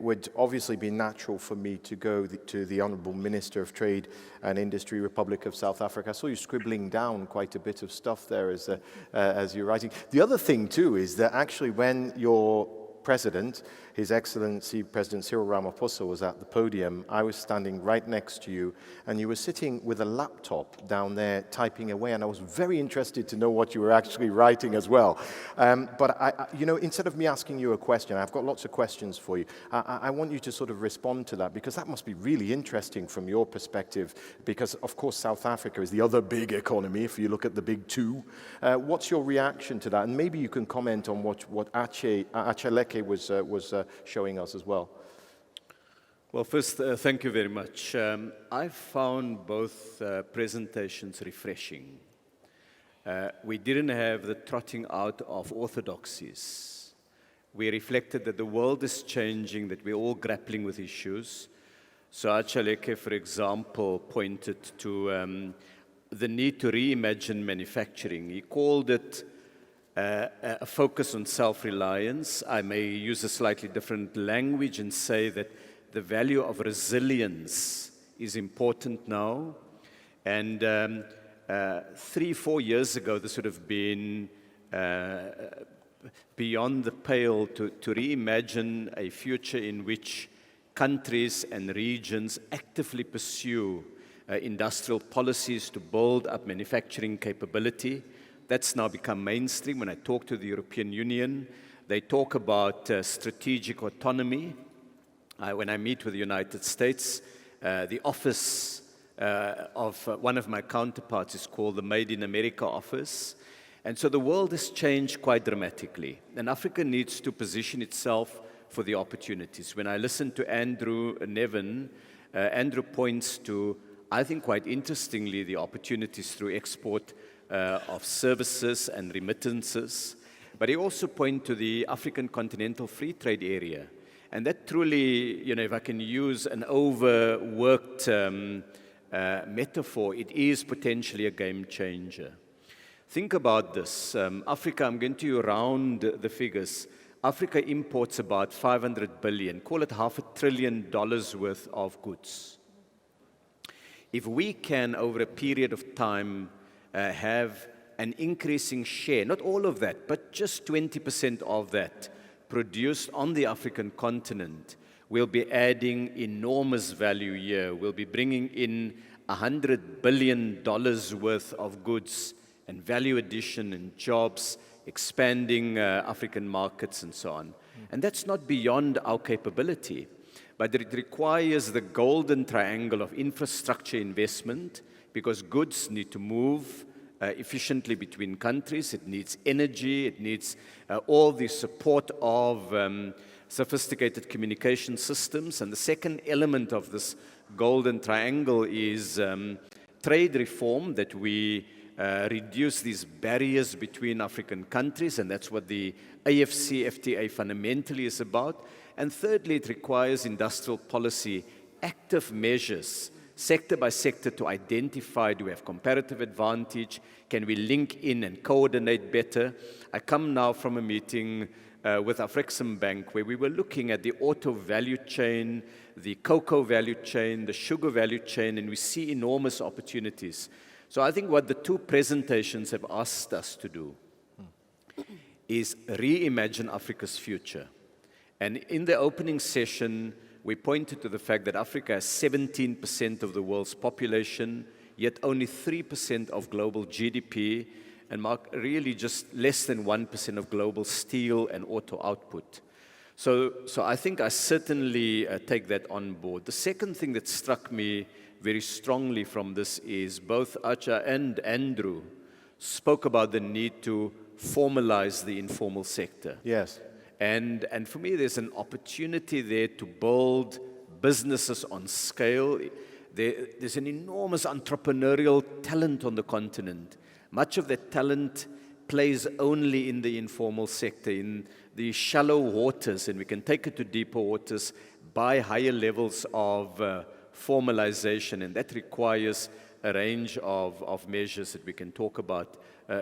would obviously be natural for me to go to the Honourable Minister of Trade and Industry, Republic of South Africa. I saw you scribbling down quite a bit of stuff there as you're writing. The other thing too is that actually when your President, His Excellency President Cyril Ramaphosa, was at the podium, I was standing right next to you, and you were sitting with a laptop down there typing away, and I was very interested to know what you were actually writing as well. But you know, instead of me asking you a question, I've got lots of questions for you. I want you to sort of respond to that, because that must be really interesting from your perspective, because of course South Africa is the other big economy, if you look at the big two. What's your reaction to that? And maybe you can comment on what Achaleke was showing us as well. Well, first, thank you very much. I found both presentations refreshing. We didn't have the trotting out of orthodoxies. We reflected that the world is changing, that we're all grappling with issues. So Achaleke, for example, pointed to the need to reimagine manufacturing. He called it a focus on self-reliance. I may use a slightly different language and say that the value of resilience is important now. And 3-4 years ago, this would have been beyond the pale to reimagine a future in which countries and regions actively pursue industrial policies to build up manufacturing capability. That's now become mainstream. When I talk to the European Union, they talk about strategic autonomy. When I meet with the United States, the office of one of my counterparts is called the Made in America office. And so the world has changed quite dramatically. And Africa needs to position itself for the opportunities. When I listen to Andrew Nevin, Andrew points to, I think quite interestingly, the opportunities through export of services and remittances. But he also points to the African Continental Free Trade Area. And that truly, you know, if I can use an overworked metaphor, it is potentially a game changer. Think about this. Africa, I'm going to round the figures. Africa imports about 500 billion, call it $500 billion worth of goods. If we can, over a period of time, have an increasing share, not all of that, but just 20% of that produced on the African continent, we'll be adding enormous value here. We'll be bringing in $100 billion worth of goods and value addition and jobs, expanding African markets and so on. And that's not beyond our capability, but it requires the golden triangle of infrastructure investment, because goods need to move efficiently between countries. It needs energy, it needs all the support of sophisticated communication systems. And the second element of this golden triangle is trade reform, that we reduce these barriers between African countries, and that's what the AFCFTA fundamentally is about. And thirdly, it requires industrial policy, active measures, sector by sector, to identify, do we have comparative advantage, can we link in and coordinate better. I come now from a meeting with Afrexim Bank, where we were looking at the auto value chain, the cocoa value chain, the sugar value chain, and we see enormous opportunities. So I think what the two presentations have asked us to do is reimagine Africa's future. And in the opening session, we pointed to the fact that Africa has 17% of the world's population, yet only 3% of global GDP, and really just less than 1% of global steel and auto output. So I think I certainly take that on board. The second thing that struck me very strongly from this is both Acha and Andrew spoke about the need to formalize the informal sector. Yes. And for me, there's an opportunity there to build businesses on scale. There's an enormous entrepreneurial talent on the continent. Much of that talent plays only in the informal sector, in the shallow waters, and we can take it to deeper waters by higher levels of formalization, and that requires a range of measures that we can talk about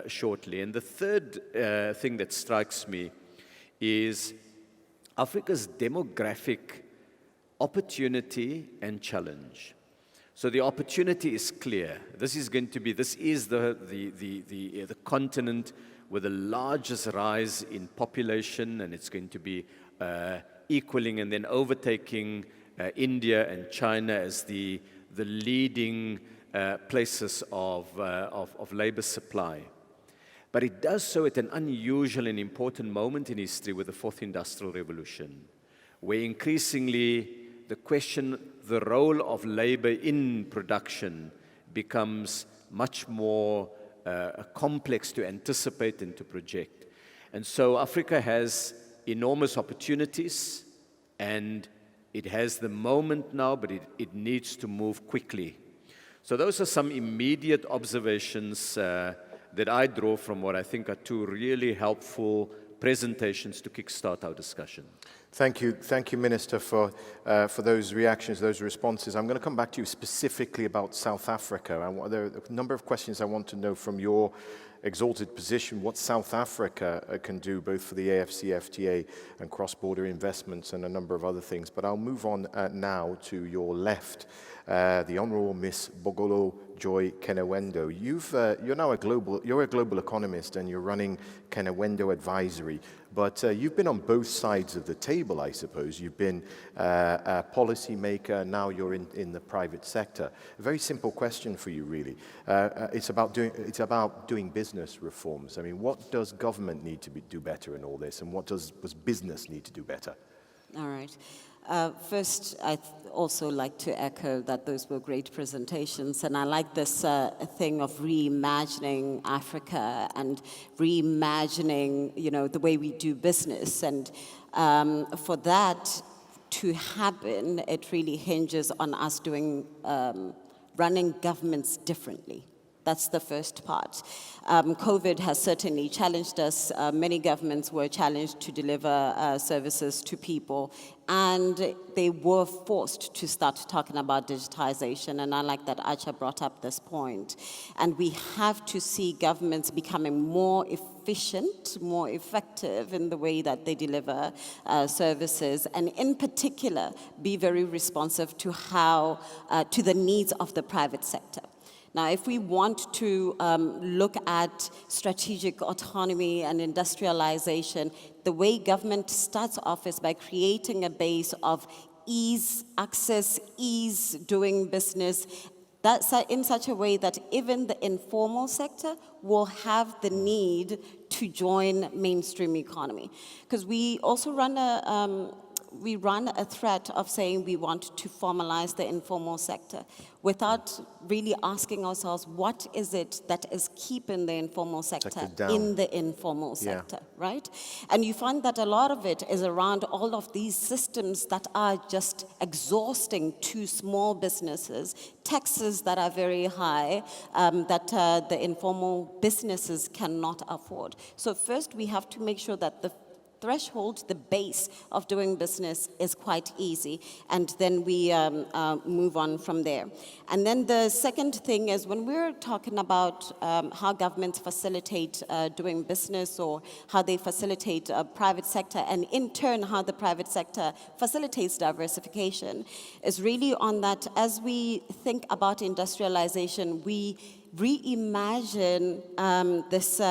shortly. And the third thing that strikes me is Africa's demographic opportunity and challenge. So the opportunity is clear. This is the continent with the largest rise in population, and it's going to be equaling and then overtaking India and China as the leading places of labor supply. But it does so at an unusual and important moment in history with the Fourth Industrial Revolution, where increasingly the role of labor in production becomes much more complex to anticipate and to project. And so Africa has enormous opportunities, and it has the moment now, but it needs to move quickly. So those are some immediate observations that I draw from what I think are two really helpful presentations to kickstart our discussion. Thank you, Minister, for those reactions, those responses. I'm going to come back to you specifically about South Africa. There are a number of questions I want to know from your exalted position, what South Africa can do, both for the AfCFTA and cross-border investments and a number of other things. But I'll move on now to your left, the Honourable Miss Bogolo Joy Kenewendo. You're now a global economist, and you're running Kenewendo Advisory. But you've been on both sides of the table, I suppose. You've been a policymaker, now you're in the private sector. A very simple question for you, really. It's about doing business reforms. I mean, what does government need to do better in all this, and what does business need to do better? All right. First, I'd also like to echo that those were great presentations, and I like this thing of reimagining Africa and reimagining, the way we do business. And for that to happen, it really hinges on us running governments differently. That's the first part. COVID has certainly challenged us. Many governments were challenged to deliver services to people, and they were forced to start talking about digitization. And I like that Acha brought up this point. And we have to see governments becoming more efficient, more effective in the way that they deliver services, and in particular, be very responsive to to the needs of the private sector. Now, if we want to look at strategic autonomy and industrialization, the way government starts off is by creating a base of ease, access, ease doing business, that's in such a way that even the informal sector will have the need to join mainstream economy. Because we also run a threat of saying we want to formalize the informal sector without really asking ourselves, what is it that is keeping the informal sector in the informal sector, right? And you find that a lot of it is around all of these systems that are just exhausting to small businesses, taxes that are very high, that the informal businesses cannot afford. So first we have to make sure that the threshold, the base of doing business is quite easy, and then we move on from there. And then the second thing is when we're talking about how governments facilitate doing business, or how they facilitate private sector, and in turn how the private sector facilitates diversification, is really on that as we think about industrialization, we reimagine this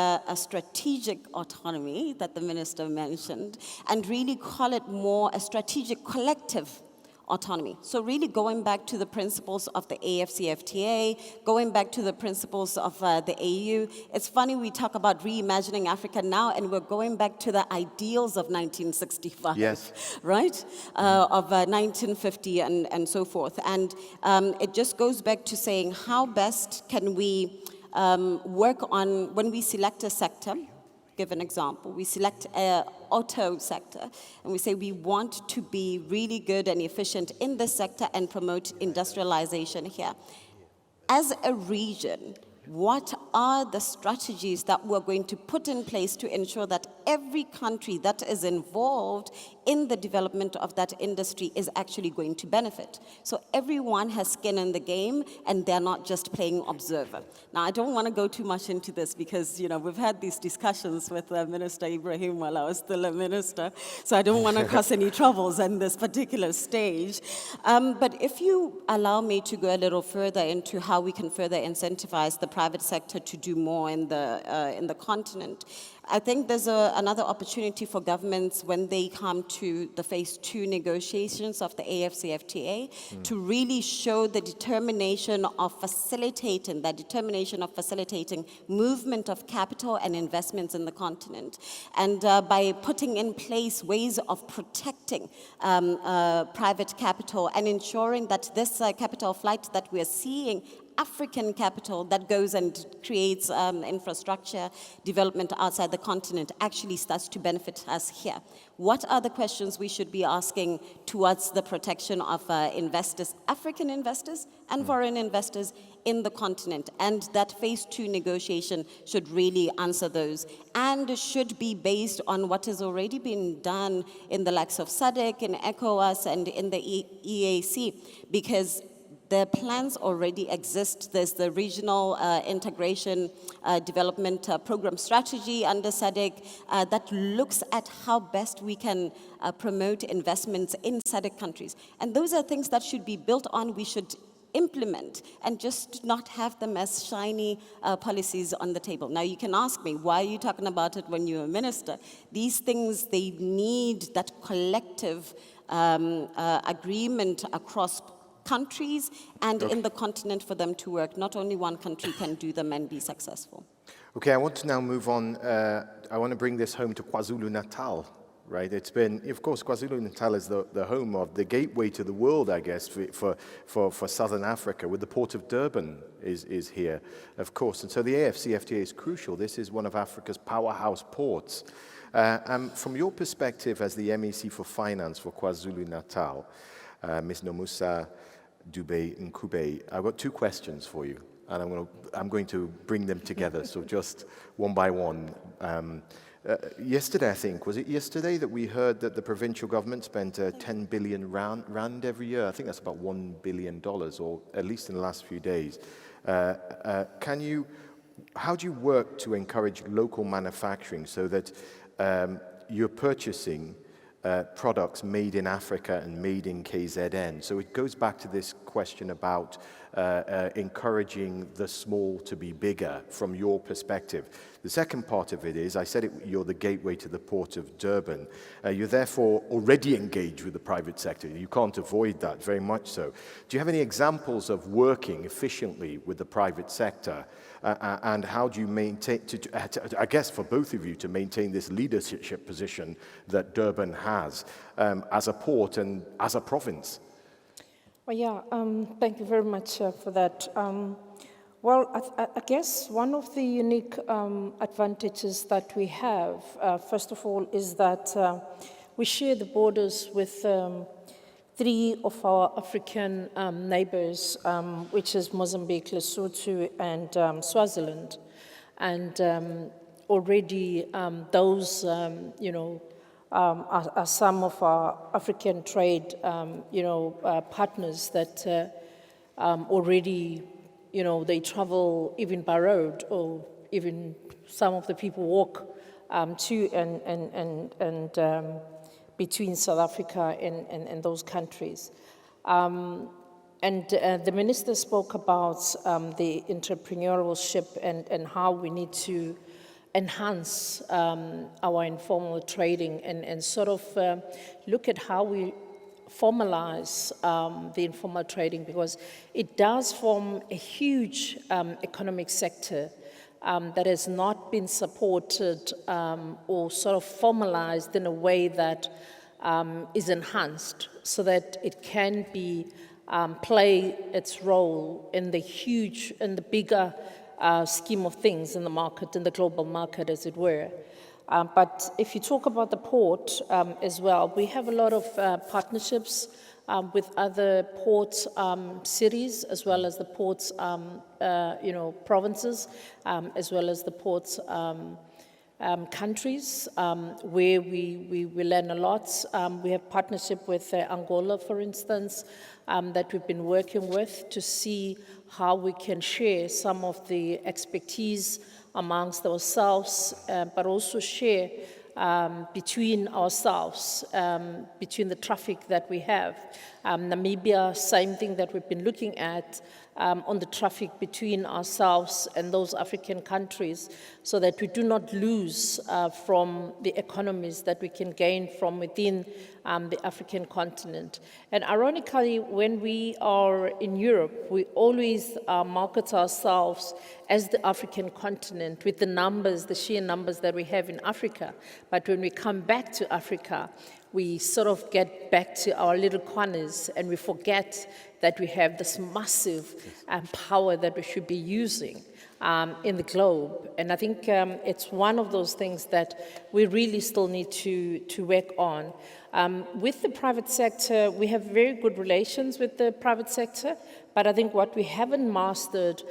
strategic autonomy that the minister mentioned, and really call it more a strategic collective autonomy. So really going back to the principles of the AfCFTA, going back to the principles of the AU. It's funny we talk about reimagining Africa now, and we're going back to the ideals of 1965, right? Of 1950 and so forth. And it just goes back to saying how best can we work on, when we select a sector. Give an example. We select an auto sector, and we say we want to be really good and efficient in this sector and promote industrialization here. As a region, What are the strategies that we're going to put in place to ensure that every country that is involved in the development of that industry is actually going to benefit? So everyone has skin in the game and they're not just playing observer. Now, I don't want to go too much into this because, we've had these discussions with Minister Ibrahim while I was still a minister, so I don't want to cause any troubles in this particular stage. But if you allow me to go a little further into how we can further incentivize the private sector to do more in the continent, I think there's another opportunity for governments when they come to the phase 2 negotiations of the AFCFTA to really show the determination of facilitating movement of capital and investments in the continent. And by putting in place ways of protecting private capital and ensuring that this capital flight that we're seeing, African capital that goes and creates infrastructure development outside the continent actually starts to benefit us here. What are the questions we should be asking towards the protection of investors, African investors and foreign investors in the continent? And that phase 2 negotiation should really answer those and should be based on what has already been done in the likes of SADC, in ECOWAS, and in the EAC, because the plans already exist. There's the regional integration development program strategy under SADC that looks at how best we can promote investments in SADC countries. And those are things that should be built on, we should implement, and just not have them as shiny policies on the table. Now, you can ask me, why are you talking about it when you're a minister? These things, they need that collective agreement across countries and in the continent for them to work. Not only one country can do them and be successful. Okay, I want to now move on. I want to bring this home to KwaZulu-Natal, right? It's been, of course, KwaZulu-Natal is the home of the gateway to the world, I guess, for Southern Africa, with the port of Durban is here, of course. And so the AFCFTA is crucial. This is one of Africa's powerhouse ports. From your perspective as the MEC for Finance for KwaZulu-Natal, Ms. Nomusa Dube Nkube, I've got 2 questions for you, and I'm going to bring them together, so just one by one. Yesterday, I think, was it yesterday that we heard that the provincial government spent 10 billion rand every year? I think that's about $1 billion, or at least in the last few days. How do you work to encourage local manufacturing so that you're purchasing products made in Africa and made in KZN? So it goes back to this question about encouraging the small to be bigger from your perspective. The second part of it is, I said you're the gateway to the port of Durban. You're therefore already engaged with the private sector. You can't avoid that, very much so. Do you have any examples of working efficiently with the private sector? And how do you maintain, I guess for both of you, to maintain this leadership position that Durban has as a port and as a province? Well, yeah, thank you very much for that. Well, I guess one of the unique advantages that we have, first of all, is that we share the borders with 3 of our African neighbors, which is Mozambique, Lesotho, and Swaziland. And already those, are some of our African trade, partners that already, they travel even by road, or even some of the people walk to and between South Africa and those countries. And the minister spoke about the entrepreneurship and how we need to enhance our informal trading and sort of look at how we formalize the informal trading, because it does form a huge economic sector that has not been supported or sort of formalized in a way that is enhanced so that it can be play its role in the bigger scheme of things in the market, in the global market, as it were. But if you talk about the port as well, we have a lot of partnerships with other port cities, as well as the ports, provinces, as well as the ports countries, where we learn a lot. We have partnership with Angola, for instance, that we've been working with to see how we can share some of the expertise amongst ourselves, but also share between ourselves, between the traffic that we have. Namibia, same thing that we've been looking at on the traffic between ourselves and those African countries, so that we do not lose from the economies that we can gain from within the African continent. And ironically, when we are in Europe, we always market ourselves as the African continent with the numbers, the sheer numbers that we have in Africa. But when we come back to Africa, we sort of get back to our little corners and we forget that we have this massive power that we should be using in the globe. And I think it's one of those things that we really still need to work on. With the private sector, we have very good relations with the private sector, but I think what we haven't mastered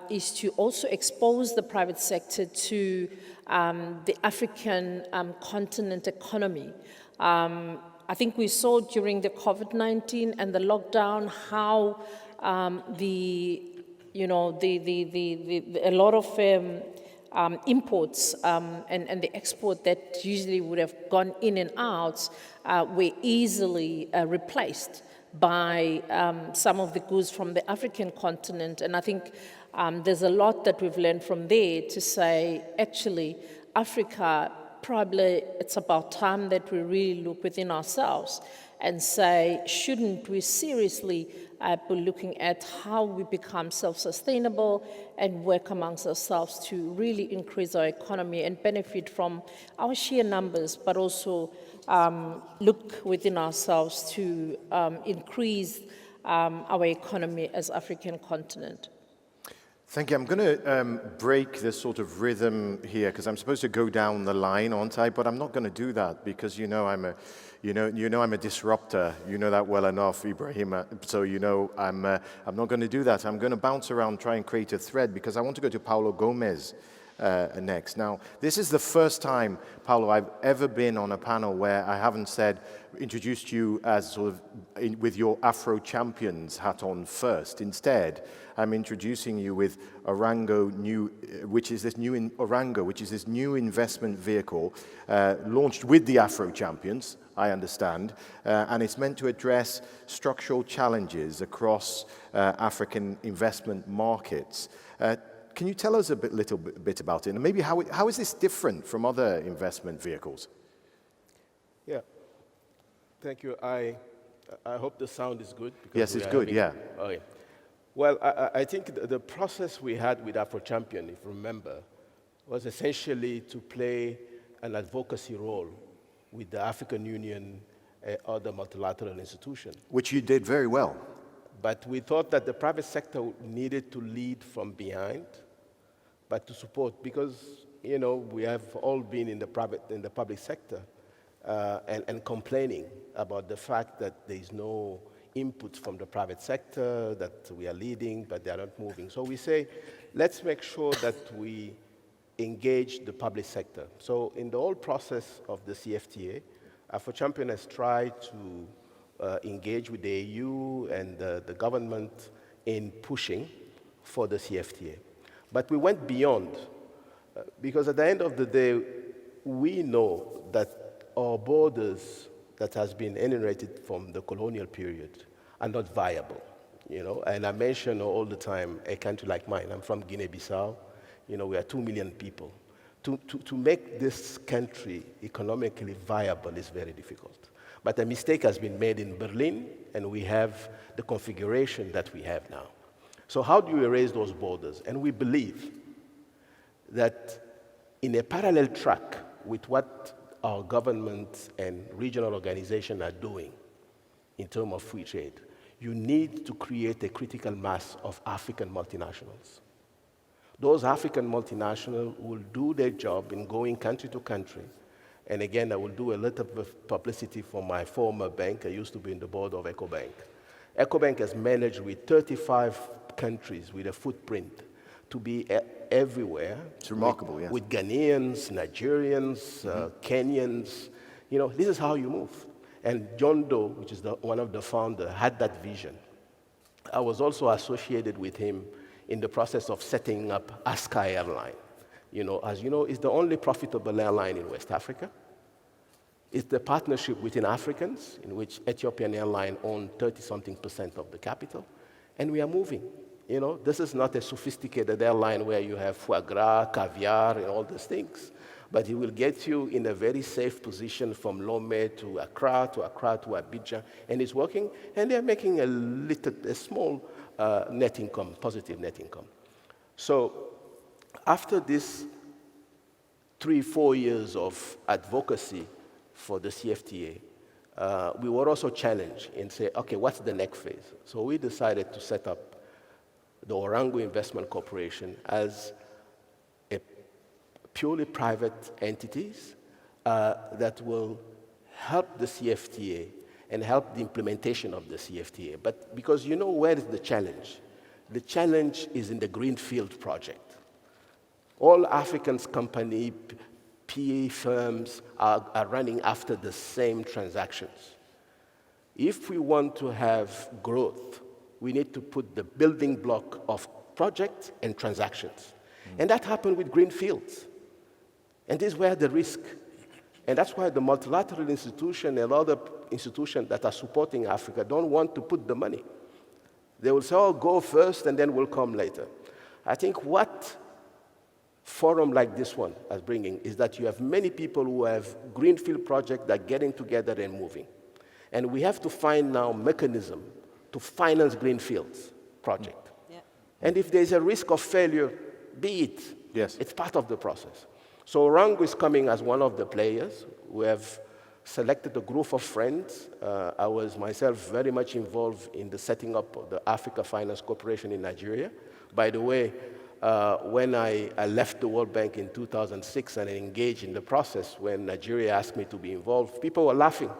is to also expose the private sector to the African continent economy. I think we saw during the COVID-19 and the lockdown how a lot of imports and the export that usually would have gone in and out were easily replaced by some of the goods from the African continent. And I think there's a lot that we've learned from there to say, actually, Africa, probably it's about time that we really look within ourselves and say, shouldn't we seriously be looking at how we become self-sustainable and work amongst ourselves to really increase our economy and benefit from our sheer numbers, but also look within ourselves to increase our economy as African continent. Thank you. I'm going to break this sort of rhythm here because I'm supposed to go down the line, aren't I? But I'm not going to do that because I'm a disruptor. You know that well enough, Ibrahima. So I'm not going to do that. I'm going to bounce around, try and create a thread because I want to go to Paulo Gomez next. Now, this is the first time, Paulo, I've ever been on a panel where I haven't introduced you as sort of with your Afro Champions hat on first. Instead, I'm introducing you with Orango which is this new investment vehicle launched with the Afro Champions, I understand, and it's meant to address structural challenges across African investment markets. Can you tell us a little bit about it, and maybe how is this different from other investment vehicles? Yeah, thank you. I hope the sound is good. Yes, it's good. Yeah. Okay. Well, I think the process we had with Afro Champion, if you remember, was essentially to play an advocacy role with the African Union and other multilateral institutions. Which you did very well. But we thought that the private sector needed to lead from behind, but to support, because we have all been in the public sector and complaining about the fact that there is no input from the private sector, that we are leading, but they are not moving. So we say, let's make sure that we engage the public sector. So in the whole process of the CFTA, Afro Champion has tried to engage with the AU and the government in pushing for the CFTA. But we went beyond, because at the end of the day, we know that our borders that has been enumerated from the colonial period are not viable, And I mention all the time a country like mine. I'm from Guinea-Bissau. We are 2 million people. To make this country economically viable is very difficult. But a mistake has been made in Berlin, and we have the configuration that we have now. So how do we erase those borders? And we believe that in a parallel track with what our government and regional organizations are doing in terms of free trade, you need to create a critical mass of African multinationals. Those African multinationals will do their job in going country to country And again, I will do a little bit of publicity for my former bank. I used to be in the board of EcoBank. EcoBank has managed with 35 countries with a footprint to be everywhere. It's remarkable, yes. With Ghanaians, Nigerians, Kenyans. You know, this is how you move. And John Doe, which is one of the founders, had that vision. I was also associated with him in the process of setting up Aska Airline. You know, as you know, it's the only profitable airline in West Africa. It's the partnership within Africans, in which Ethiopian Airline owns 30-something% of the capital. And we are moving. You know, this is not a sophisticated airline where you have foie gras, caviar, and all these things. But it will get you in a very safe position from Lomé to Accra to Abidjan. And it's working, and they're making a small net income, positive net income. So after this 3-4 years of advocacy for the CFTA, we were also challenged and say, okay, what's the next phase? So we decided to set up the Orango Investment Corporation as a purely private entities that will help the CFTA and help the implementation of the CFTA. But because you know where is the challenge? The challenge is in the Greenfield project. All African companies, PE firms are running after the same transactions. If we want to have growth, we need to put the building block of projects and transactions. And that happened with Greenfields. And this is where the risk. And that's why the multilateral institution and other institutions that are supporting Africa don't want to put the money. They will say, oh, go first and then we'll come later. I think what forum like this one is bringing is that you have many people who have greenfield projects that are getting together and moving. And we have to find now mechanism to finance greenfields project. Yeah. And if there's a risk of failure, be it. Yes. It's part of the process. So Orango is coming as one of the players. We have selected a group of friends. I was myself very much involved in the setting up of the Africa Finance Corporation in Nigeria. By the way, when I left the World Bank in 2006 and engaged in the process, when Nigeria asked me to be involved, people were laughing.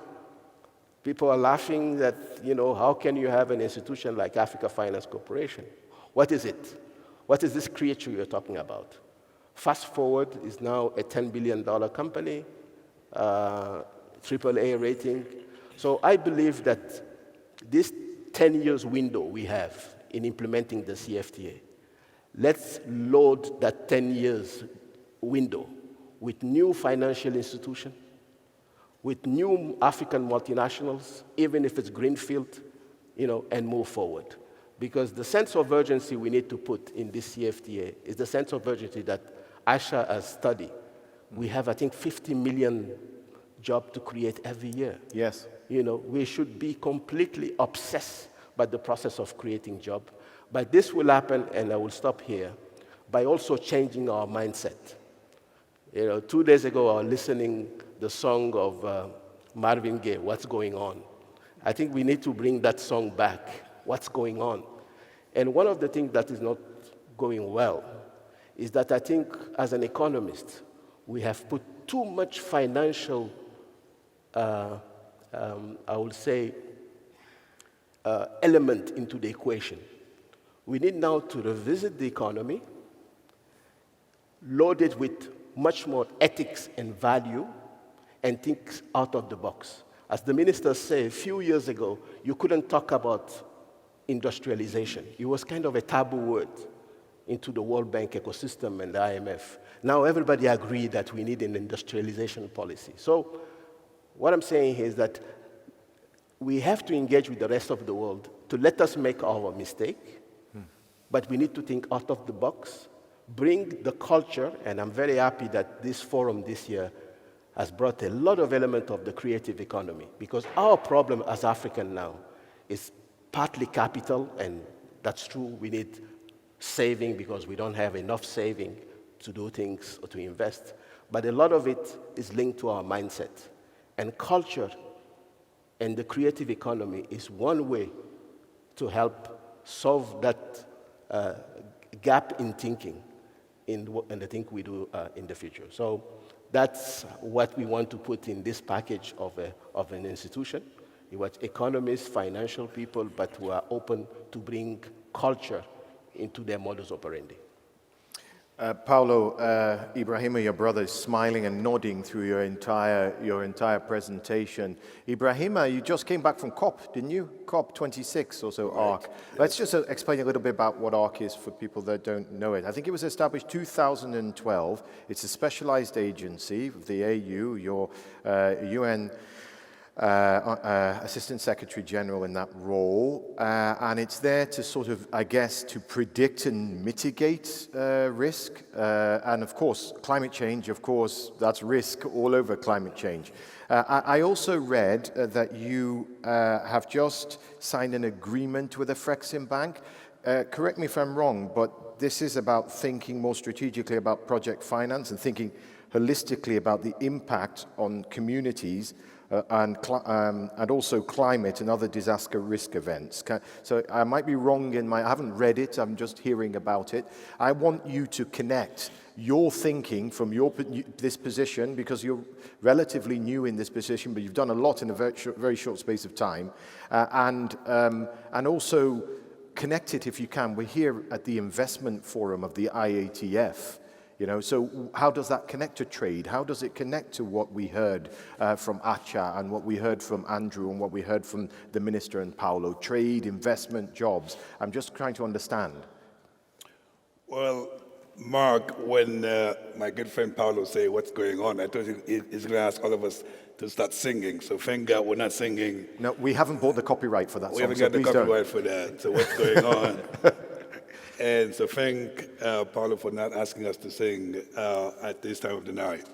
People are laughing that, you know, how can you have an institution like Africa Finance Corporation? What is it? What is this creature you're talking about? Fast forward is now a $10 billion company, AAA rating. So I believe that this 10 years window we have in implementing the CFTA, let's load that 10 years window with new financial institutions, with new African multinationals, even if it's greenfield, you know, and move forward. Because the sense of urgency we need to put in this CFTA is the sense of urgency that Aisha has studied. We have, I think, 50 million jobs to create every year. Yes. You know, we should be completely obsessed by the process of creating jobs. But this will happen, and I will stop here, by also changing our mindset. You know, 2 days ago, I was listening the song of Marvin Gaye, What's Going On. I think we need to bring that song back, What's Going On. And one of the things that is not going well is that I think, as an economist, we have put too much financial, I would say, element into the equation. We need now to revisit the economy, load it with much more ethics and value, and think out of the box. As the minister said, a few years ago, you couldn't talk about industrialization. It was kind of a taboo word into the World Bank ecosystem and the IMF. Now everybody agreed that we need an industrialization policy. So what I'm saying here is that we have to engage with the rest of the world to let us make our mistake, but we need to think out of the box, bring the culture, and I'm very happy that this forum this year has brought a lot of elements of the creative economy, because our problem as African now is partly capital, and that's true, we need saving because we don't have enough saving to do things or to invest, but a lot of it is linked to our mindset. And culture and the creative economy is one way to help solve that gap in thinking in the thing we do in the future. So that's what we want to put in this package of an institution. We want economists, financial people, but who are open to bring culture into their modus operandi. Paulo, Ibrahima, your brother, is smiling and nodding through your entire presentation. Ibrahima, you just came back from COP, didn't you? COP 26, also right. ARC. Yes. Let's just explain a little bit about what ARC is for people that don't know it. I think it was established 2012. It's a specialized agency of the AU, your UN Assistant Secretary General in that role, and it's there to sort of, I guess, to predict and mitigate risk, and of course, climate change, of course, that's risk all over climate change. I also read that you have just signed an agreement with the Frexim Bank. Correct me if I'm wrong, but this is about thinking more strategically about project finance and thinking holistically about the impact on communities and also climate and other disaster risk events. So I might be wrong I haven't read it, I'm just hearing about it. I want you to connect your thinking from this position, because you're relatively new in this position, but you've done a lot in a very short space of time, and also connect it if you can. We're here at the investment forum of the IATF. So how does that connect to trade? How does it connect to what we heard from Acha and what we heard from Andrew and what we heard from the Minister and Paulo? Trade, investment, jobs. I'm just trying to understand. Well, Mark, when my good friend Paulo say what's going on, I thought he's going to ask all of us to start singing. So thank God we're not singing. No, we haven't bought the copyright for that song. We haven't got the copyright for that. So what's going on? And so thank Paulo for not asking us to sing at this time of the night.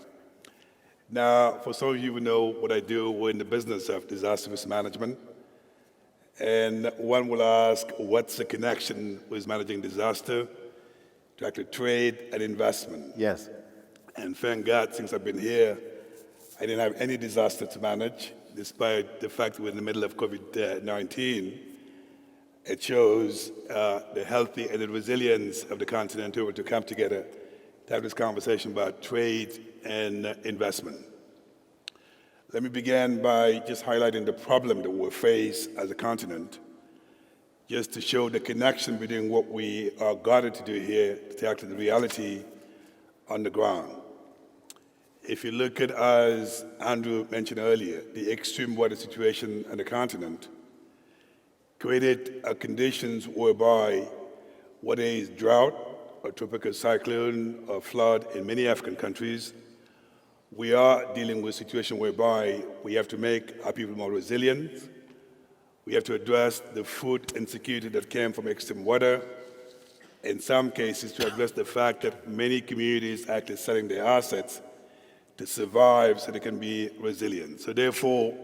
Now, for some of you who know what I do, we're in the business of disaster risk management. And one will ask, what's the connection with managing disaster to actually trade and investment? Yes. And thank God, since I've been here, I didn't have any disaster to manage, despite the fact we're in the middle of COVID-19. It shows the healthy and the resilience of the continent to come together to have this conversation about trade and investment. Let me begin by just highlighting the problem that we face as a continent, just to show the connection between what we are guided to do here to actually the reality on the ground. If you look at, as Andrew mentioned earlier, the extreme weather situation on the continent, created conditions whereby whether it's drought or tropical cyclone or flood in many African countries, we are dealing with a situation whereby we have to make our people more resilient. We have to address the food insecurity that came from extreme weather. In some cases, to address the fact that many communities are actually selling their assets to survive so they can be resilient. So therefore,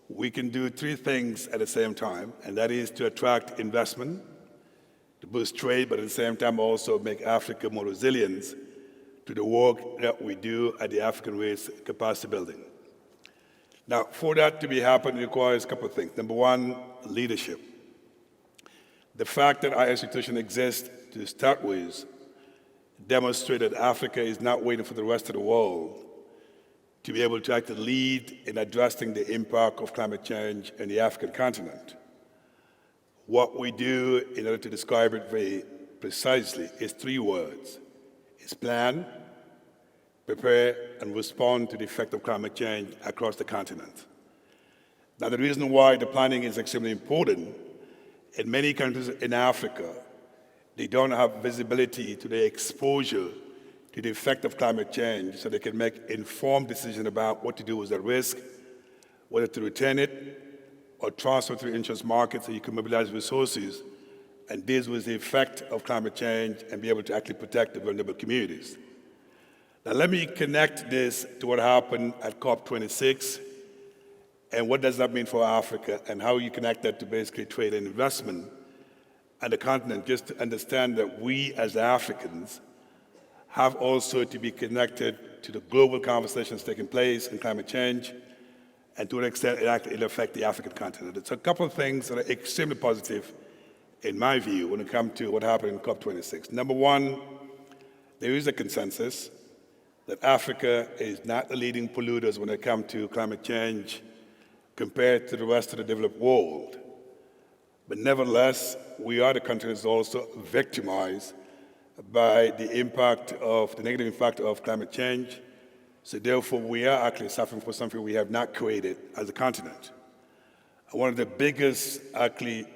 we can do three things at the same time, and that is to attract investment, to boost trade, but at the same time also make Africa more resilient to the work that we do at the African race capacity building. Now, for that to be happening requires a couple of things. Number one, leadership. The fact that our institution exists to start with demonstrates that Africa is not waiting for the rest of the world to be able to actually lead in addressing the impact of climate change in the African continent. What we do, in order to describe it very precisely, is three words. It's plan, prepare, and respond to the effect of climate change across the continent. Now, the reason why the planning is extremely important, in many countries in Africa, they don't have visibility to the exposure to the effect of climate change, so they can make informed decisions about what to do with the risk, whether to return it or transfer to the insurance market so you can mobilize resources and deal with the effect of climate change and be able to actually protect the vulnerable communities. Now let me connect this to what happened at COP26 and what does that mean for Africa and how you connect that to basically trade and investment and the continent, just to understand that we as Africans have also to be connected to the global conversations taking place in climate change, and to an extent it'll affect the African continent. It's a couple of things that are extremely positive, in my view, when it comes to what happened in COP26. Number one, there is a consensus that Africa is not the leading polluters when it comes to climate change compared to the rest of the developed world. But nevertheless, we are the country that's also victimized by the negative impact of climate change. So therefore, we are actually suffering for something we have not created as a continent. And one of the biggest actually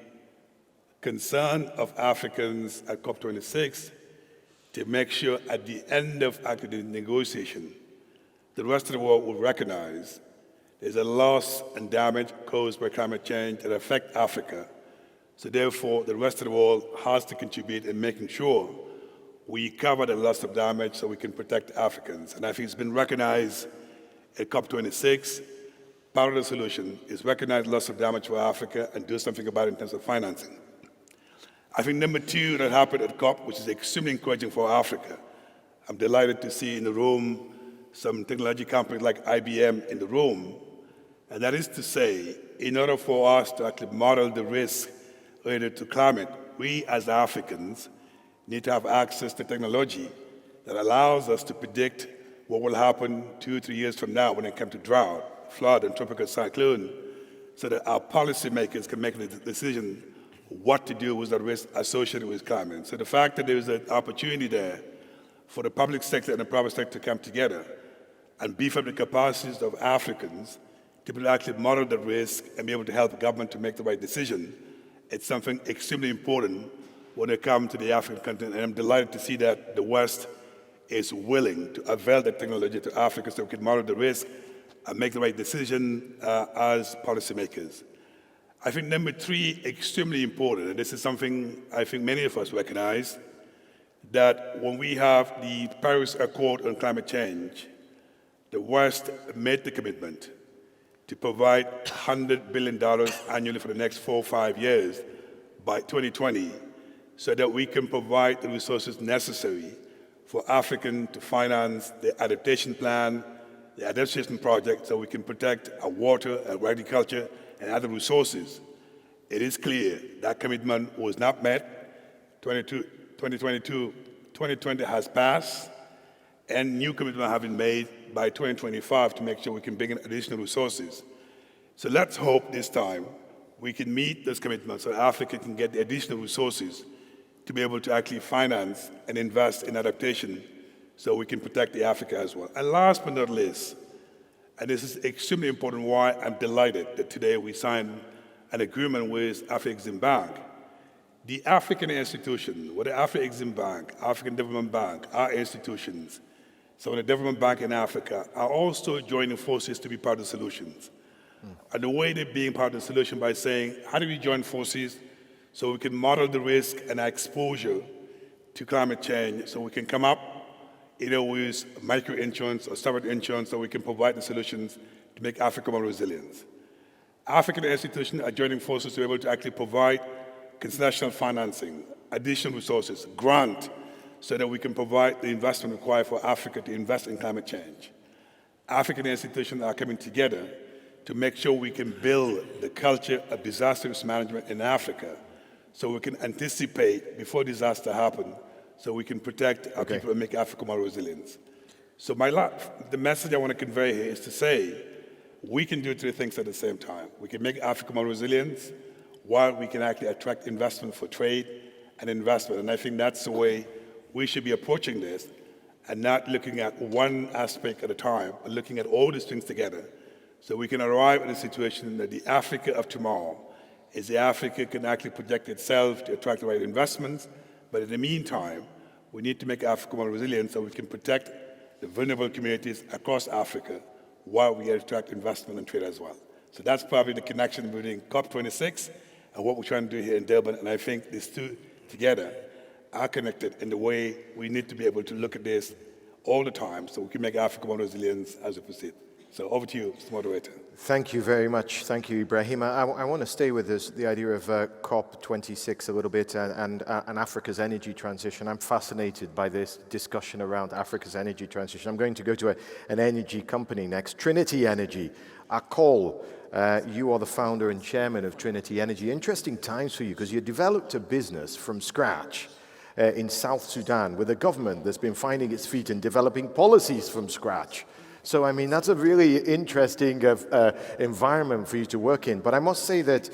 concern of Africans at COP26 to make sure at the end of actually the negotiation, the rest of the world will recognize there's a loss and damage caused by climate change that affect Africa. So therefore, the rest of the world has to contribute in making sure we cover the loss of damage so we can protect Africans. And I think it's been recognized at COP26. Part of the solution is recognize loss of damage for Africa and do something about it in terms of financing. I think number two that happened at COP, which is extremely encouraging for Africa. I'm delighted to see in the room some technology companies like IBM in the room. And that is to say, in order for us to actually model the risk related to climate, we as Africans need to have access to technology that allows us to predict what will happen 2 or 3 years from now when it comes to drought, flood, and tropical cyclone, so that our policymakers can make a decision what to do with the risk associated with climate. So the fact that there is an opportunity there for the public sector and the private sector to come together and beef up the capacities of Africans to be able to actually model the risk and be able to help the government to make the right decision, it's something extremely important when it comes to the African continent. And I'm delighted to see that the West is willing to avail that technology to Africa so we can model the risk and make the right decision as policymakers. I think number three, extremely important, and this is something I think many of us recognize, that when we have the Paris Accord on climate change, the West made the commitment to provide $100 billion annually for the next 4 or 5 years by 2020, so that we can provide the resources necessary for Africa to finance the adaptation plan, the adaptation project, so we can protect our water, our agriculture, and other resources. It is clear that commitment was not met. 2020 has passed, and new commitments have been made by 2025 to make sure we can bring in additional resources. So let's hope this time we can meet those commitments so Africa can get the additional resources to be able to actually finance and invest in adaptation so we can protect the Africa as well. And last but not least, and this is extremely important, why I'm delighted that today we signed an agreement with Afrexim Bank. The African institution, whether Afrexim Bank, African Development Bank, our institutions, some of the development banks in Africa are also joining forces to be part of the solutions. And the way they're being part of the solution by saying, how do we join forces so we can model the risk and our exposure to climate change so we can come up either with micro-insurance or sovereign insurance so we can provide the solutions to make Africa more resilient. African institutions are joining forces to be able to actually provide international financing, additional resources, grant, so that we can provide the investment required for Africa to invest in climate change. African institutions are coming together to make sure we can build the culture of disaster risk management in Africa so we can anticipate before disaster happens, so we can protect our people and make Africa more resilient. So the message I want to convey here is to say, we can do 3 things at the same time. We can make Africa more resilient while we can actually attract investment for trade and investment. And I think that's the way we should be approaching this and not looking at one aspect at a time, but looking at all these things together so we can arrive at a situation that the Africa of tomorrow is the Africa can actually project itself to attract the right investments. But in the meantime, we need to make Africa more resilient so we can protect the vulnerable communities across Africa while we attract investment and trade as well. So that's probably the connection between COP26 and what we're trying to do here in Durban. And I think these two together are connected in the way we need to be able to look at this all the time so we can make Africa more resilient as we proceed. So over to you, Mr. Moderator. Thank you very much. Thank you, Ibrahim. I want to stay with this, the idea of COP26 a little bit and Africa's energy transition. I'm fascinated by this discussion around Africa's energy transition. I'm going to go to an energy company next, Trinity Energy. Akol, you are the founder and chairman of Trinity Energy. Interesting times for you because you developed a business from scratch. in South Sudan with a government that's been finding its feet in developing policies from scratch. So, I mean, that's a really interesting environment for you to work in. But I must say that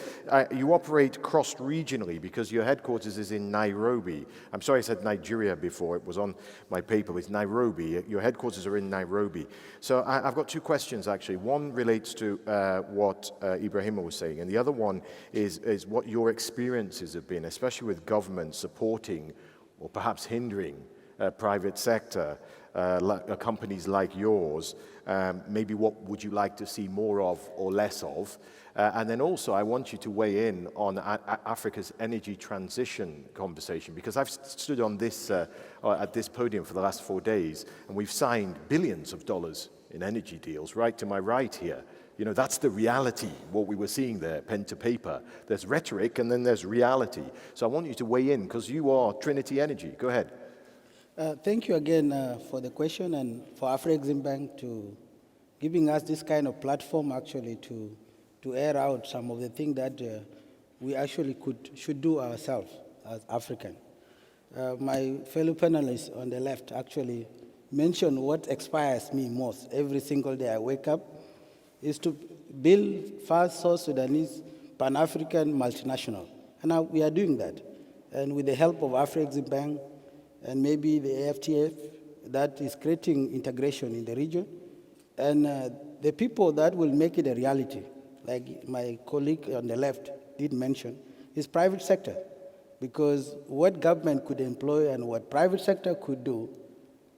you operate cross-regionally because your headquarters is in Nairobi. I'm sorry I said Nigeria before. It was on my paper. It's Nairobi. Your headquarters are in Nairobi. So I've got two questions, actually. One relates to what Ibrahima was saying, and the other one is what your experiences have been, especially with government supporting or perhaps hindering private sector, companies like yours. Maybe what would you like to see more of or less of? And then also I want you to weigh in on Africa's energy transition conversation, because I've stood on this, at this podium for the last 4 days, and we've signed billions of dollars in energy deals, right to my right here. You know, that's the reality, what we were seeing there, pen to paper. There's rhetoric and then there's reality. So I want you to weigh in, because you are Trinity Energy. Go ahead. Thank you again for the question, and for Afreximbank to giving us this kind of platform actually to air out some of the things that we actually should do ourselves as African. My fellow panelists on the left actually mentioned what inspires me most every single day I wake up is to build first South Sudanese Pan-African multinational. And now we are doing that. And with the help of Afreximbank, and maybe the IATF that is creating integration in the region, and the people that will make it a reality, like my colleague on the left did mention, is private sector. Because what government could employ and what private sector could do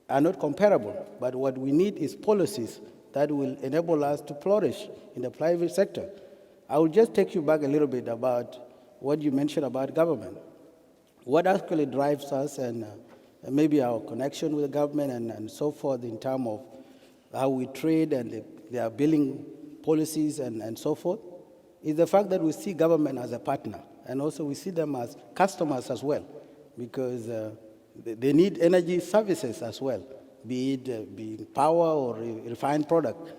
are not comparable. But what we need is policies that will enable us to flourish in the private sector. I will just take you back a little bit about what you mentioned about government. What actually drives us and maybe our connection with the government and so forth in terms of how we trade and their billing policies and so forth, is the fact that we see government as a partner, and also we see them as customers as well, because they need energy services as well, be it power or refined product.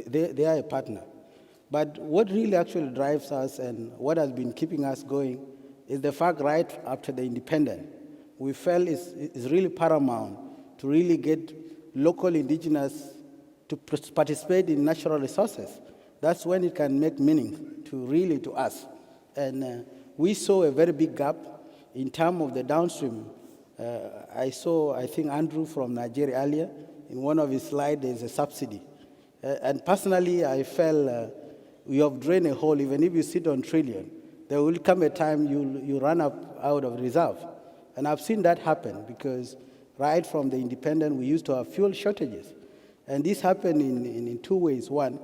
They are a partner. But what really actually drives us and what has been keeping us going is the fact right after the independence, we felt it's really paramount to really get local indigenous to participate in natural resources. That's when it can make meaning to us. And we saw a very big gap in terms of the downstream. I think Andrew from Nigeria earlier, in one of his slides, there's a subsidy. And personally, I felt we have drained a hole. Even if you sit on trillion, there will come a time you run out of reserve. And I've seen that happen, because right from the independence, we used to have fuel shortages. And this happened in two ways. One,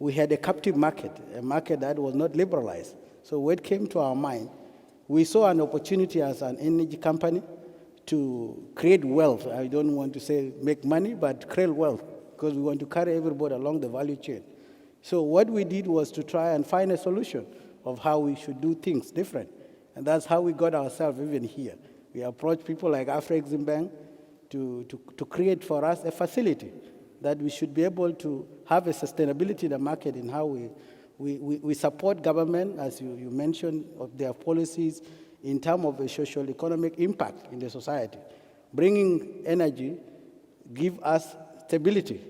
we had a captive market, a market that was not liberalized. So what came to our mind, we saw an opportunity as an energy company to create wealth. I don't want to say make money, but create wealth, because we want to carry everybody along the value chain. So what we did was to try and find a solution of how we should do things different. And that's how we got ourselves even here. We approached people like Afreximbank to create for us a facility that we should be able to have a sustainability in the market in how we support government, as you mentioned, of their policies in terms of a social economic impact in the society. Bringing energy give us stability.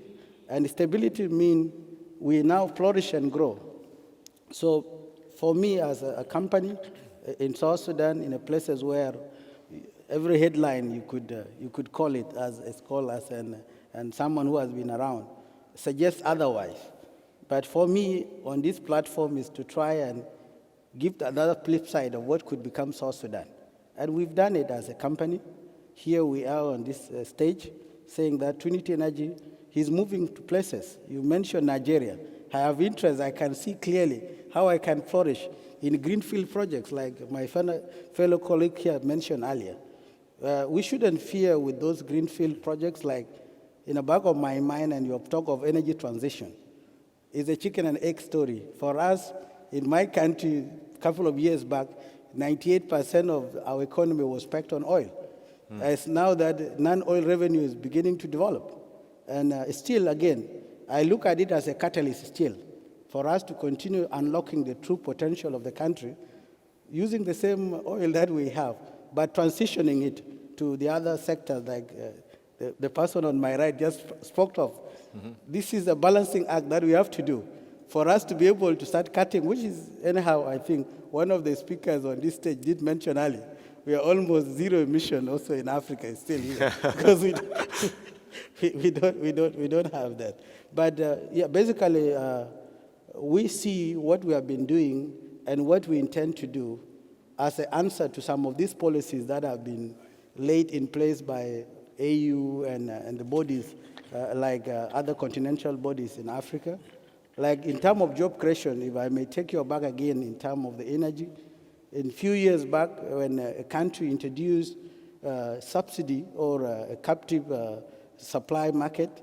And stability means we now flourish and grow. So for me as a company in South Sudan, in a places where every headline you could call it as scholars and someone who has been around suggests otherwise. But for me, on this platform is to try and give another flip side of what could become South Sudan. And we've done it as a company. Here we are on this stage saying that Trinity Energy is moving to places. You mentioned Nigeria. I have interest. I can see clearly how I can flourish in greenfield projects like my fellow colleague here mentioned earlier. We shouldn't fear with those greenfield projects, like in the back of my mind, and you have talked of energy transition. It's a chicken and egg story. For us, in my country, a couple of years back, 98% of our economy was packed on oil. As now that non-oil revenue is beginning to develop. And still, again, I look at it as a catalyst still for us to continue unlocking the true potential of the country using the same oil that we have. but transitioning it to the other sectors like the person on my right just spoke of. This is a balancing act that we have to do for us to be able to start cutting, which is, anyhow, I think one of the speakers on this stage did mention earlier, we are almost zero emission also in Africa, it's still here, because we don't have that. But yeah, basically, we see what we have been doing and what we intend to do as an answer to some of these policies that have been laid in place by AU and the bodies like other continental bodies in Africa. Like in terms of job creation, if I may take you back again in terms of the energy, in a few years back when a country introduced subsidy or a captive supply market,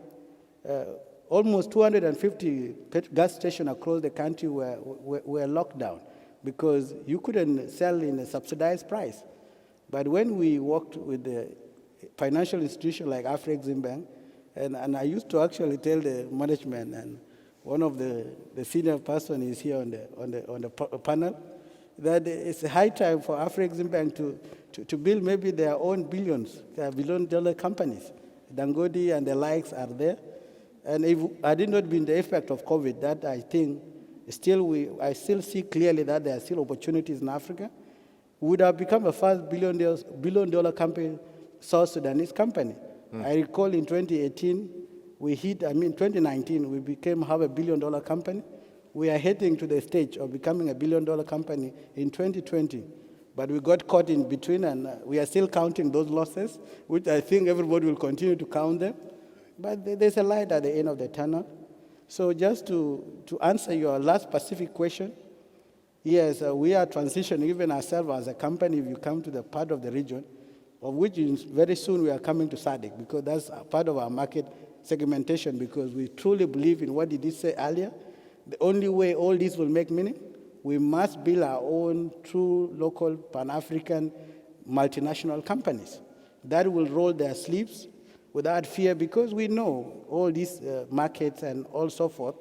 almost 250 gas stations across the country were locked down because you couldn't sell in a subsidized price. But when we worked with the financial institution like Afreximbank, and I used to actually tell the management, and one of the senior person is here on the panel, that it's a high time for Afreximbank to build maybe their own billion-dollar companies. Dangote and the likes are there. And if had it not been the effect of COVID, that I think I still see clearly that there are still opportunities in Africa, we would have become a first billion-dollar company, South Sudanese company. I recall in 2018, 2019, we became half a billion-dollar company. We are heading to the stage of becoming a billion-dollar company in 2020. But we got caught in between, and we are still counting those losses, which I think everybody will continue to count them. But there's a light at the end of the tunnel. So just to answer your last specific question, yes, we are transitioning even ourselves as a company. If you come to the part of the region, of which very soon we are coming to SADC, because that's part of our market segmentation, because we truly believe in what he did say earlier. The only way all this will make meaning, we must build our own true local Pan-African multinational companies that will roll their sleeves without fear, because we know all these markets and all so forth.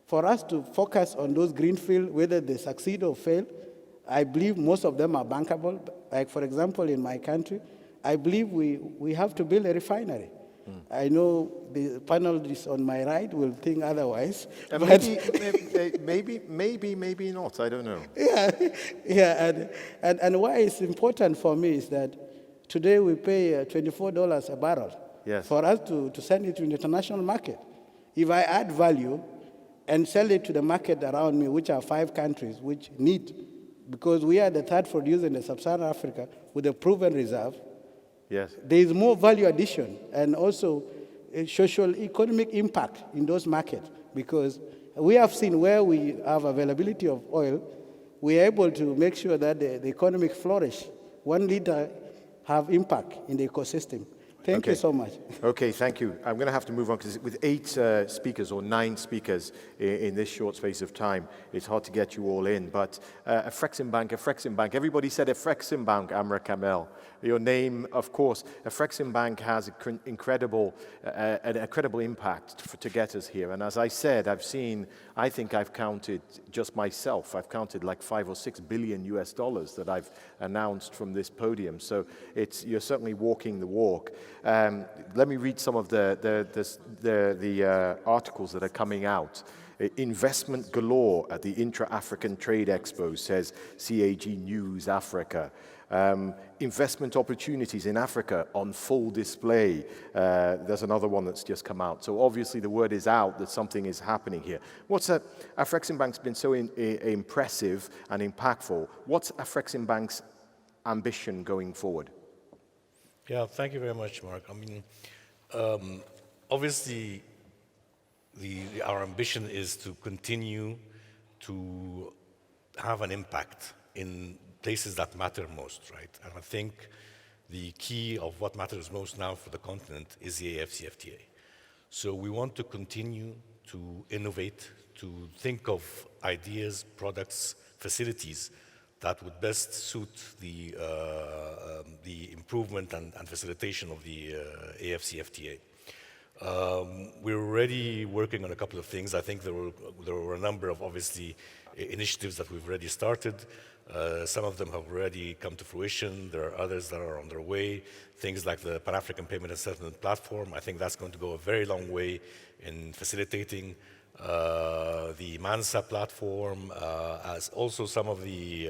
For us to focus on those greenfield, whether they succeed or fail, I believe most of them are bankable. Like, for example, in my country, I believe we have to build a refinery. I know the panelists on my right will think otherwise. Maybe not, I don't know. Yeah, and why it's important for me is that today we pay $24 a barrel. Yes. For us to send it to the international market. If I add value and sell it to the market around me, which are 5 countries which need, because we are the third producer in the sub-Saharan Africa with a proven reserve, yes, there is more value addition and also a social economic impact in those markets, because we have seen where we have availability of oil, we are able to make sure that the economic flourish. 1 liter have impact in the ecosystem. Thank you so much. Okay, thank you. I'm going to have to move on because with 8 speakers or 9 speakers in this short space of time, it's hard to get you all in. But Afreximbank, everybody said Afreximbank, Amra Kamel. Your name, of course, Afreximbank has an incredible impact to get us here. And as I said, I think I've counted just myself, I've counted like $5 or $6 billion that I've announced from this podium. So you're certainly walking the walk. Let me read some of the articles that are coming out. Investment galore at the Intra-African Trade Expo, says CAG News Africa. Investment opportunities in Africa on full display. There's another one that's just come out. So obviously the word is out that something is happening here. Afreximbank's been so impressive and impactful. What's Afreximbank's ambition going forward? Yeah, thank you very much, Mark. I mean, obviously, our ambition is to continue to have an impact in places that matter most, right? And I think the key of what matters most now for the continent is the AFCFTA. So we want to continue to innovate, to think of ideas, products, facilities that would best suit the improvement and facilitation of the AFCFTA. We're already working on a couple of things. I think there were a number of, obviously, initiatives that we've already started. Some of them have already come to fruition. There are others that are on their way. Things like the Pan-African Payment and Settlement Platform, I think that's going to go a very long way in facilitating the MANSA platform, as also some of the,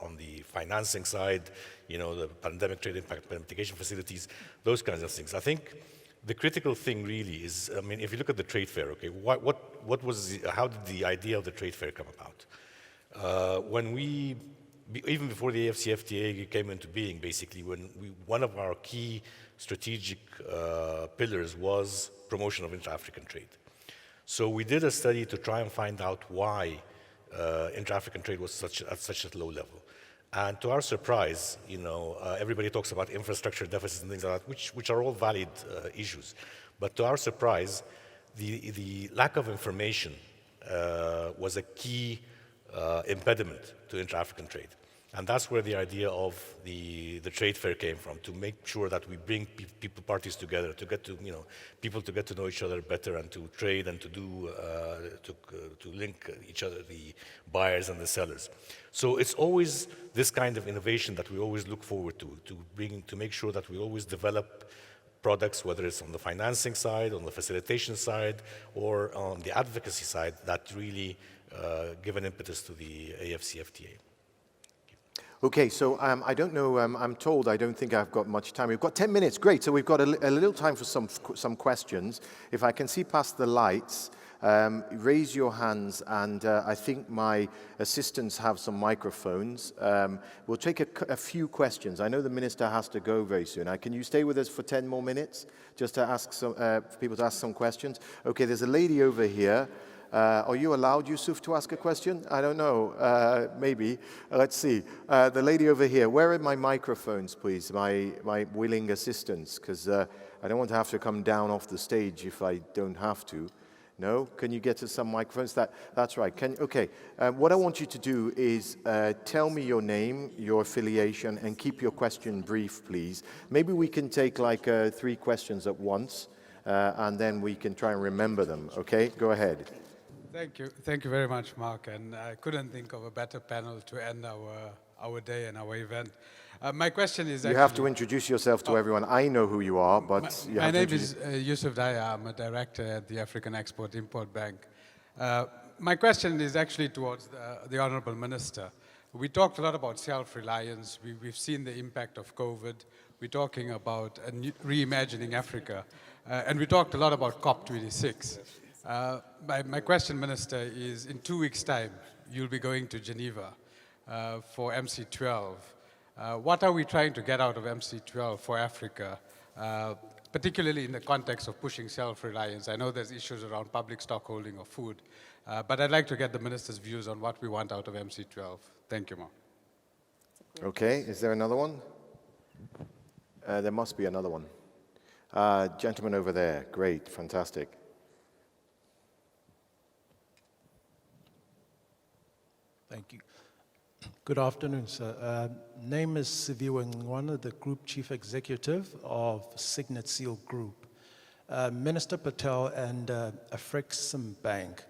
on the financing side, you know, the pandemic trade impact mitigation facilities, those kinds of things. I think the critical thing really is, I mean, if you look at the trade fair, okay, what was, how did the idea of the trade fair come about? When we, even before the AFCFTA came into being, basically, one of our key strategic pillars was promotion of intra-African trade. So we did a study to try and find out why intra-African trade was at such a low level. And to our surprise, you know, everybody talks about infrastructure deficits and things like that, which are all valid issues. But to our surprise, the lack of information was a key impediment to intra-African trade. And that's where the idea of the trade fair came from, to make sure that we bring parties together, to get to, you know, people to get to know each other better and to trade and to do, to link each other, the buyers and the sellers. So it's always this kind of innovation that we always look forward to make sure that we always develop products, whether it's on the financing side, on the facilitation side, or on the advocacy side, that really give an impetus to the AFCFTA. Okay, so I don't know, I'm told I don't think I've got much time. We've got 10 minutes, great. So we've got a little time for some questions. If I can see past the lights, raise your hands, and I think my assistants have some microphones. We'll take a few questions. I know the minister has to go very soon. Can you stay with us for 10 more minutes, just to ask some, for people to ask some questions? Okay, there's a lady over here. Are you allowed, Yusuf, to ask a question? I don't know, maybe. Let's see. The lady over here, where are my microphones, please? My willing assistants, because I don't want to have to come down off the stage if I don't have to. No? Can you get to some microphones? That's right. Okay. What I want you to do is tell me your name, your affiliation, and keep your question brief, please. Maybe we can take like 3 questions at once, and then we can try and remember them. Okay? Go ahead. Thank you. Thank you very much, Mark. And I couldn't think of a better panel to end our day and our event. My question is actually... You have to introduce yourself to everyone. I know who you are, but you have to introduce... My name is Yusuf Daya. I'm a director at the African Export-Import Bank. My question is actually towards the Honorable Minister. We talked a lot about self-reliance. We've seen the impact of COVID. We're talking about reimagining Africa. And we talked a lot about COP26. My question, Minister, is in 2 weeks' time, you'll be going to Geneva for MC12. What are we trying to get out of MC12 for Africa, particularly in the context of pushing self-reliance? I know there's issues around public stockholding of food, but I'd like to get the Minister's views on what we want out of MC12. Thank you, Mark. Okay, is there another one? There must be another one. Gentleman over there, great, fantastic. Thank you. Good afternoon, sir. Name is Siviwe Ngwana, the Group Chief Executive of Signet Seal Group. Minister Patel and Afrexim Bank.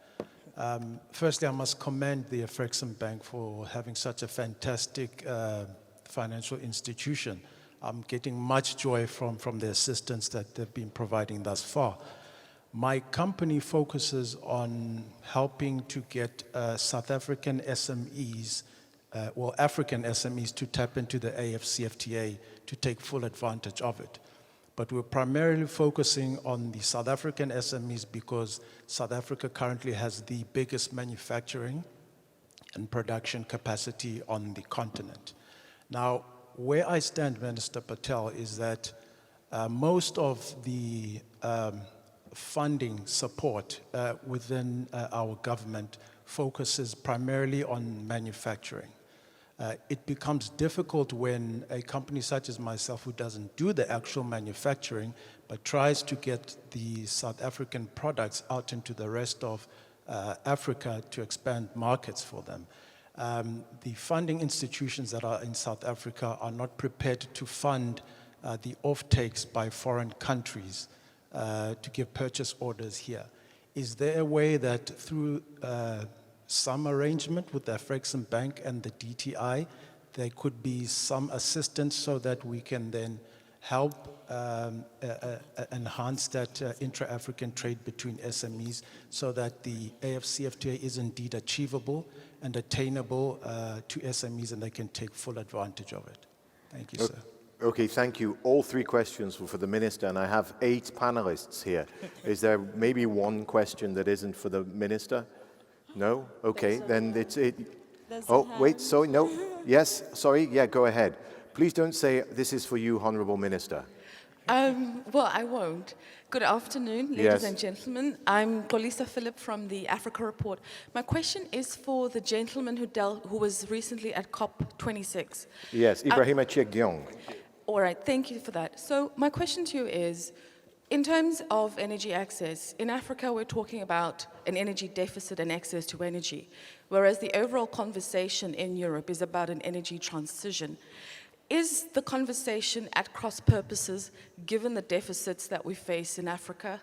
Firstly, I must commend the Afrexim Bank for having such a fantastic financial institution. I'm getting much joy from the assistance that they've been providing thus far. My company focuses on helping to get South African SMEs, African SMEs, to tap into the AFCFTA to take full advantage of it. But we're primarily focusing on the South African SMEs because South Africa currently has the biggest manufacturing and production capacity on the continent. Now, where I stand, Minister Patel, is that most of the funding support within our government focuses primarily on manufacturing. It becomes difficult when a company such as myself, who doesn't do the actual manufacturing, but tries to get the South African products out into the rest of Africa to expand markets for them. The funding institutions that are in South Africa are not prepared to fund the offtakes by foreign countries to give purchase orders here. Is there a way that through some arrangement with the Afreximbank and the DTI, there could be some assistance so that we can then help enhance that intra-African trade between SMEs so that the AFCFTA is indeed achievable and attainable to SMEs and they can take full advantage of it. Thank you, sir. Okay, thank you. All three questions were for the Minister, and I have 8 panelists here. Is there maybe one question that isn't for the Minister? No? Okay, then it's it. Oh, wait, sorry, no. Yes, sorry, yeah, go ahead. Please don't say this is for you, Honourable Minister. Well, I won't. Good afternoon, ladies and gentlemen. I'm Xolisa Philip from the Africa Report. My question is for the gentleman who was recently at COP26. Yes, Ibrahima Chegdiong. All right, thank you for that. So my question to you is, in terms of energy access, in Africa we're talking about an energy deficit and access to energy, whereas the overall conversation in Europe is about an energy transition. Is the conversation at cross purposes given the deficits that we face in Africa?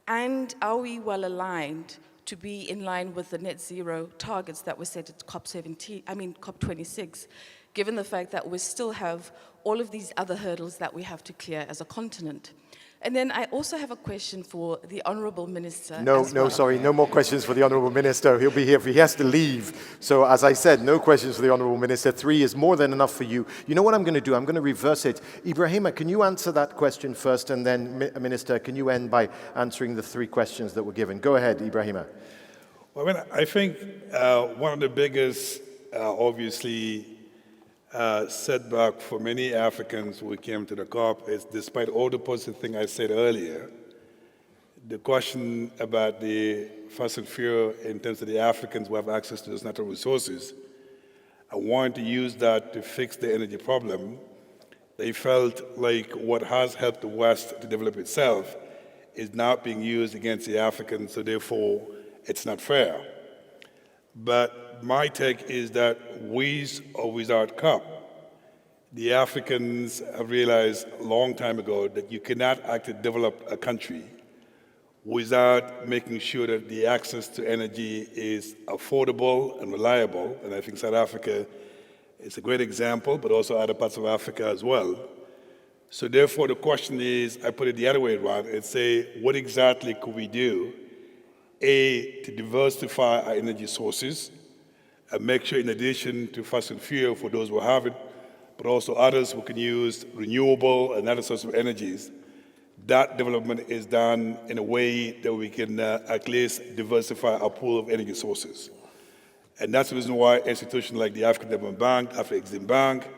And are we well aligned to be in line with the net zero targets that were set at COP26, given the fact that we still have all of these other hurdles that we have to clear as a continent? And then I also have a question for the Honourable Minister. No, sorry, no more questions for the Honourable Minister. He'll be here if he has to leave. So as I said, no questions for the Honourable Minister. 3 is more than enough for you. You know what I'm going to do? I'm going to reverse it. Ibrahima, can you answer that question first? And then, Minister, can you end by answering the 3 questions that were given? Go ahead, Ibrahima. Well, I think one of the biggest, obviously, setback for many Africans who came to the COP is, despite all the positive things I said earlier, the question about the fossil fuel in terms of the Africans who have access to those natural resources, I wanted to use that to fix the energy problem. They felt like what has helped the West to develop itself is now being used against the Africans, so therefore it's not fair. But my take is that with or without COP, the Africans have realized a long time ago that you cannot actually develop a country without making sure that the access to energy is affordable and reliable. And I think South Africa is a great example, but also other parts of Africa as well. So therefore the question is, I put it the other way around and say, what exactly could we do, A, to diversify our energy sources, and make sure in addition to fossil fuel for those who have it, but also others who can use renewable and other sources of energies, that development is done in a way that we can at least diversify our pool of energy sources. And that's the reason why institutions like the African Development Bank, Afrexim Bank,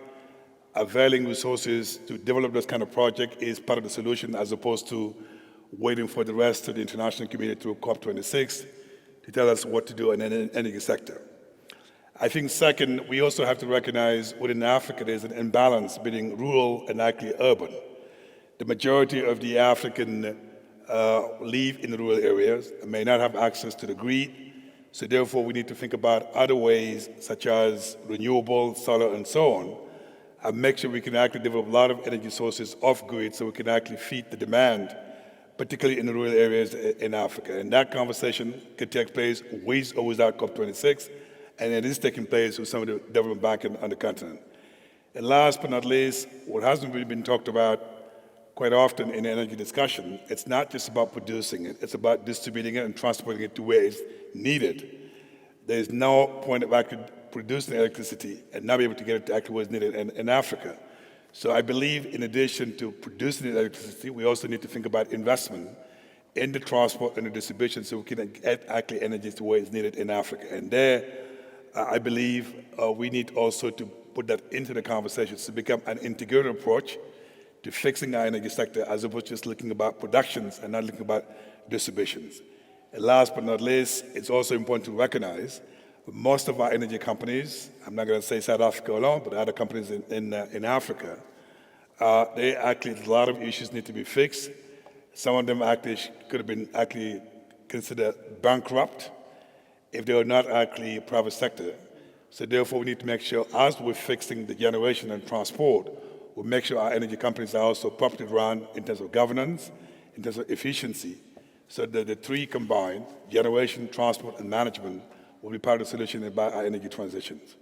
availing resources to develop this kind of project is part of the solution, as opposed to waiting for the rest of the international community through COP26 to tell us what to do in the energy sector. I think second, we also have to recognize within Africa there's an imbalance between rural and actually urban. The majority of the African live in the rural areas and may not have access to the grid, so therefore we need to think about other ways such as renewable, solar and so on, and make sure we can actually develop a lot of energy sources off grid so we can actually feed the demand, particularly in the rural areas in Africa. And that conversation can take place with or without COP26, and it is taking place with some of the development bank on the continent. And last but not least, what hasn't really been talked about quite often in energy discussion, it's not just about producing it, it's about distributing it and transporting it to where it's needed. There's no point of actually producing electricity and not be able to get it to actually where it's needed in Africa. So I believe in addition to producing the electricity, we also need to think about investment in the transport and the distribution so we can get actually energy to where it's needed in Africa. And there, I believe we need also to put that into the conversations to become an integrated approach to fixing our energy sector as opposed to just looking about productions and not looking about distributions. And last but not least, it's also important to recognize most of our energy companies, I'm not going to say South Africa alone, but other companies in Africa, they actually, a lot of issues need to be fixed. Some of them actually could have been actually considered bankrupt if they were not actually private sector. So therefore, we need to make sure, as we're fixing the generation and transport, we make sure our energy companies are also properly run in terms of governance, in terms of efficiency, so that the three combined, generation, transport, and management, will be part of the solution about our energy transitions.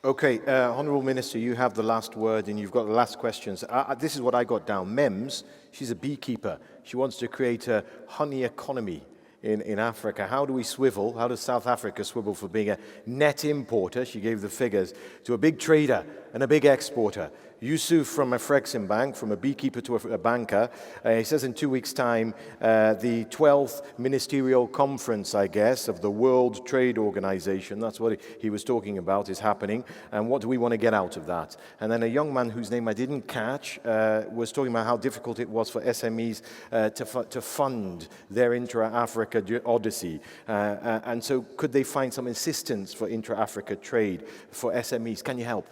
Okay, Honourable Minister, you have the last word and you've got the last questions. This is what I got down. Mems, she's a beekeeper. She wants to create a honey economy in Africa. How do we swivel? How does South Africa swivel from being a net importer, she gave the figures, to a big trader and a big exporter? Yusuf from Afreximbank, from a beekeeper to a banker, he says in 2 weeks' time, the 12th ministerial conference, I guess, of the World Trade Organization, that's what he was talking about, is happening, and what do we want to get out of that? And then a young man whose name I didn't catch was talking about how difficult it was for SMEs to fund their Intra-Africa odyssey. And so could they find some assistance for Intra-Africa trade for SMEs? Can you help?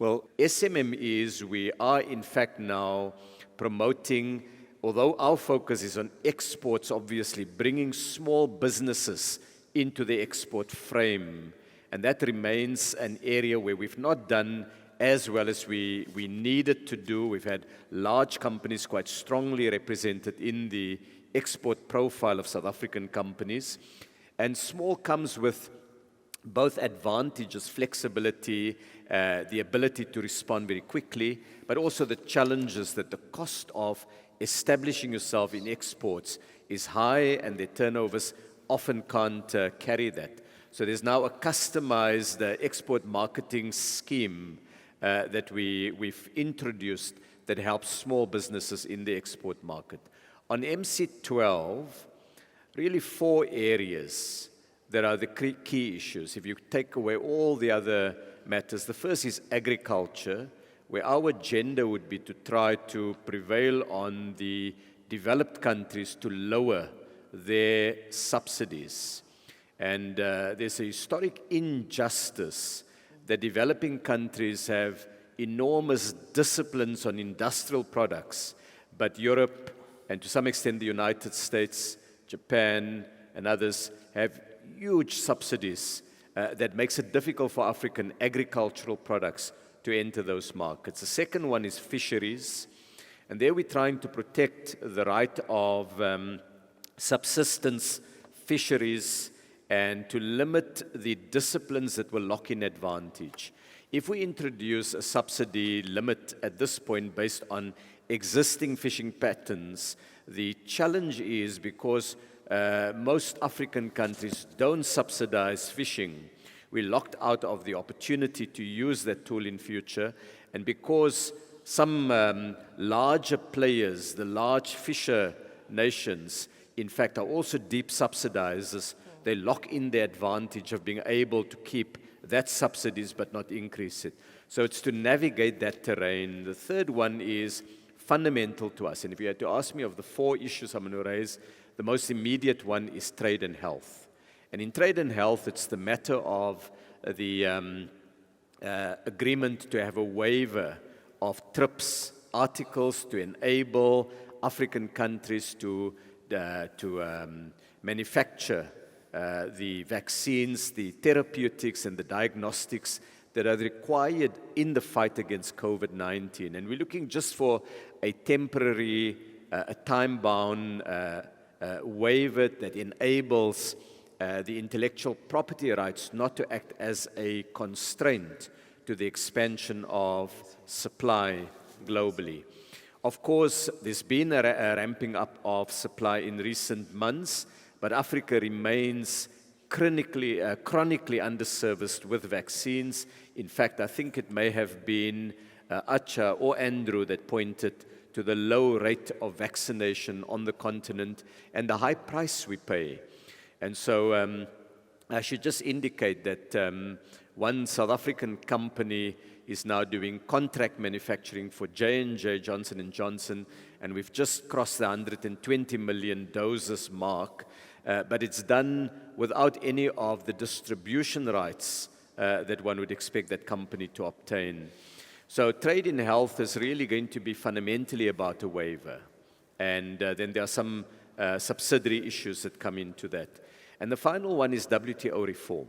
Well, SMMEs, we are in fact now promoting, although our focus is on exports, obviously, bringing small businesses into the export frame. And that remains an area where we've not done as well as we needed to do. We've had large companies quite strongly represented in the export profile of South African companies. And small comes with both advantages, flexibility, the ability to respond very quickly, but also the challenges that the cost of establishing yourself in exports is high and their turnovers often can't carry that. So there's now a customized export marketing scheme that we've introduced that helps small businesses in the export market. On MC12, really 4 areas that are the key issues. If you take away all the other matters, the first is agriculture, where our agenda would be to try to prevail on the developed countries to lower their subsidies. And there's a historic injustice that developing countries have enormous disciplines on industrial products, but Europe, and to some extent the United States, Japan, and others have huge subsidies that makes it difficult for African agricultural products to enter those markets. The second one is fisheries, and there we're trying to protect the right of subsistence fisheries and to limit the disciplines that will lock in advantage. If we introduce a subsidy limit at this point based on existing fishing patterns, the challenge is because most African countries don't subsidize fishing. We're locked out of the opportunity to use that tool in future. And because some larger players, the large fisher nations, in fact, are also deep subsidizers, they lock in the advantage of being able to keep that subsidies but not increase it. So it's to navigate that terrain. The third one is fundamental to us. And if you had to ask me of the 4 issues I'm going to raise, the most immediate one is trade and health. And in trade and health, it's the matter of the agreement to have a waiver of TRIPS articles to enable African countries to manufacture the vaccines, the therapeutics, and the diagnostics that are required in the fight against COVID-19. And we're looking just for a temporary, a time-bound waiver that enables the intellectual property rights not to act as a constraint to the expansion of supply globally. Of course, there's been a ramping up of supply in recent months, but Africa remains chronically underserviced with vaccines. In fact, I think it may have been Acha or Andrew that pointed to the low rate of vaccination on the continent and the high price we pay. And so I should just indicate that one South African company is now doing contract manufacturing for J&J, Johnson & Johnson, and we've just crossed the 120 million doses mark, but it's done without any of the distribution rights that one would expect that company to obtain. So trade in health is really going to be fundamentally about a waiver. And then there are some subsidiary issues that come into that. And the final one is WTO reform.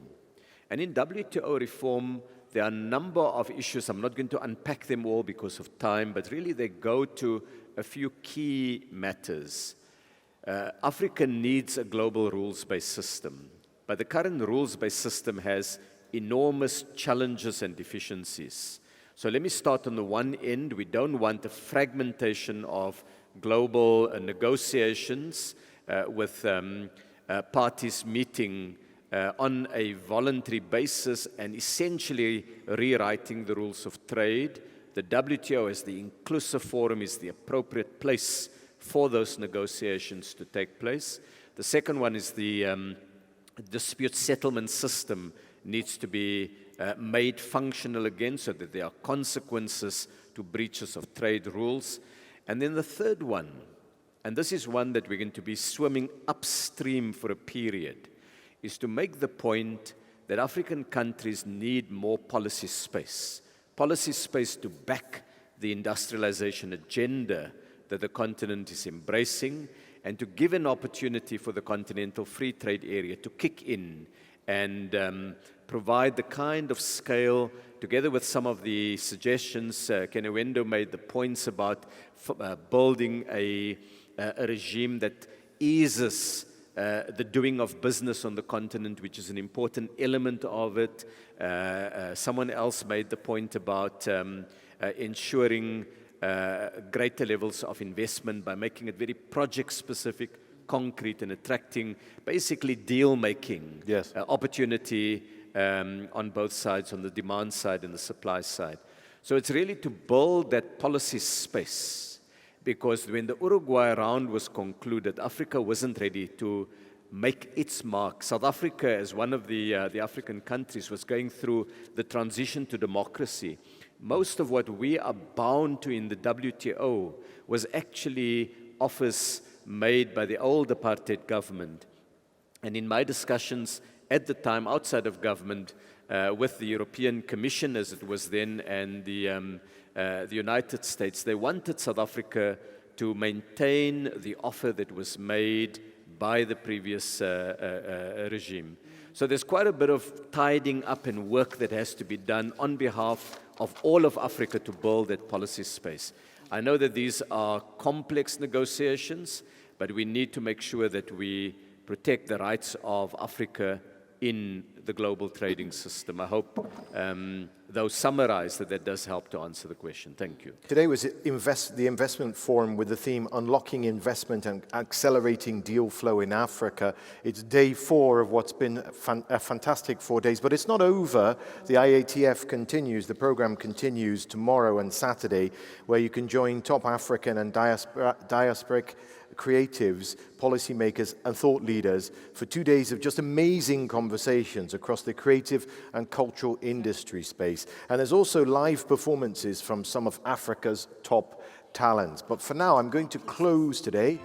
And in WTO reform, there are a number of issues. I'm not going to unpack them all because of time, but really they go to a few key matters. Africa needs a global rules-based system, but the current rules-based system has enormous challenges and deficiencies. So let me start on the one end. We don't want a fragmentation of global negotiations with parties meeting on a voluntary basis and essentially rewriting the rules of trade. The WTO as the inclusive forum is the appropriate place for those negotiations to take place. The second one is the dispute settlement system needs to be made functional again so that there are consequences to breaches of trade rules. And then the third one, and this is one that we're going to be swimming upstream for a period, is to make the point that African countries need more policy space to back the industrialization agenda that the continent is embracing, and to give an opportunity for the continental free trade area to kick in and provide the kind of scale, together with some of the suggestions, Kenewendo made the points about building a regime that eases the doing of business on the continent, which is an important element of it. Someone else made the point about ensuring greater levels of investment by making it very project-specific, concrete, and attracting basically deal-making opportunity on both sides, on the demand side and the supply side. So it's really to build that policy space, because when the Uruguay round was concluded, Africa wasn't ready to make its mark. South Africa, as one of the African countries, was going through the transition to democracy. Most of what we are bound to in the WTO was actually offers made by the old apartheid government. And in my discussions at the time outside of government with the European Commission, as it was then, and the United States, they wanted South Africa to maintain the offer that was made by the previous regime. So there's quite a bit of tidying up and work that has to be done on behalf of all of Africa to build that policy space. I know that these are complex negotiations, but we need to make sure that we protect the rights of Africa in the global trading system. I hope, though summarized, that does help to answer the question. Thank you. Today was the investment forum with the theme Unlocking Investment and Accelerating Deal Flow in Africa. It's day 4 of what's been a fantastic 4 days, but it's not over. The IATF continues, the program continues tomorrow and Saturday, where you can join top African and diasporic creatives, policymakers, and thought leaders for 2 days of just amazing conversations across the creative and cultural industry space. And there's also live performances from some of Africa's top talents. But for now, I'm going to close today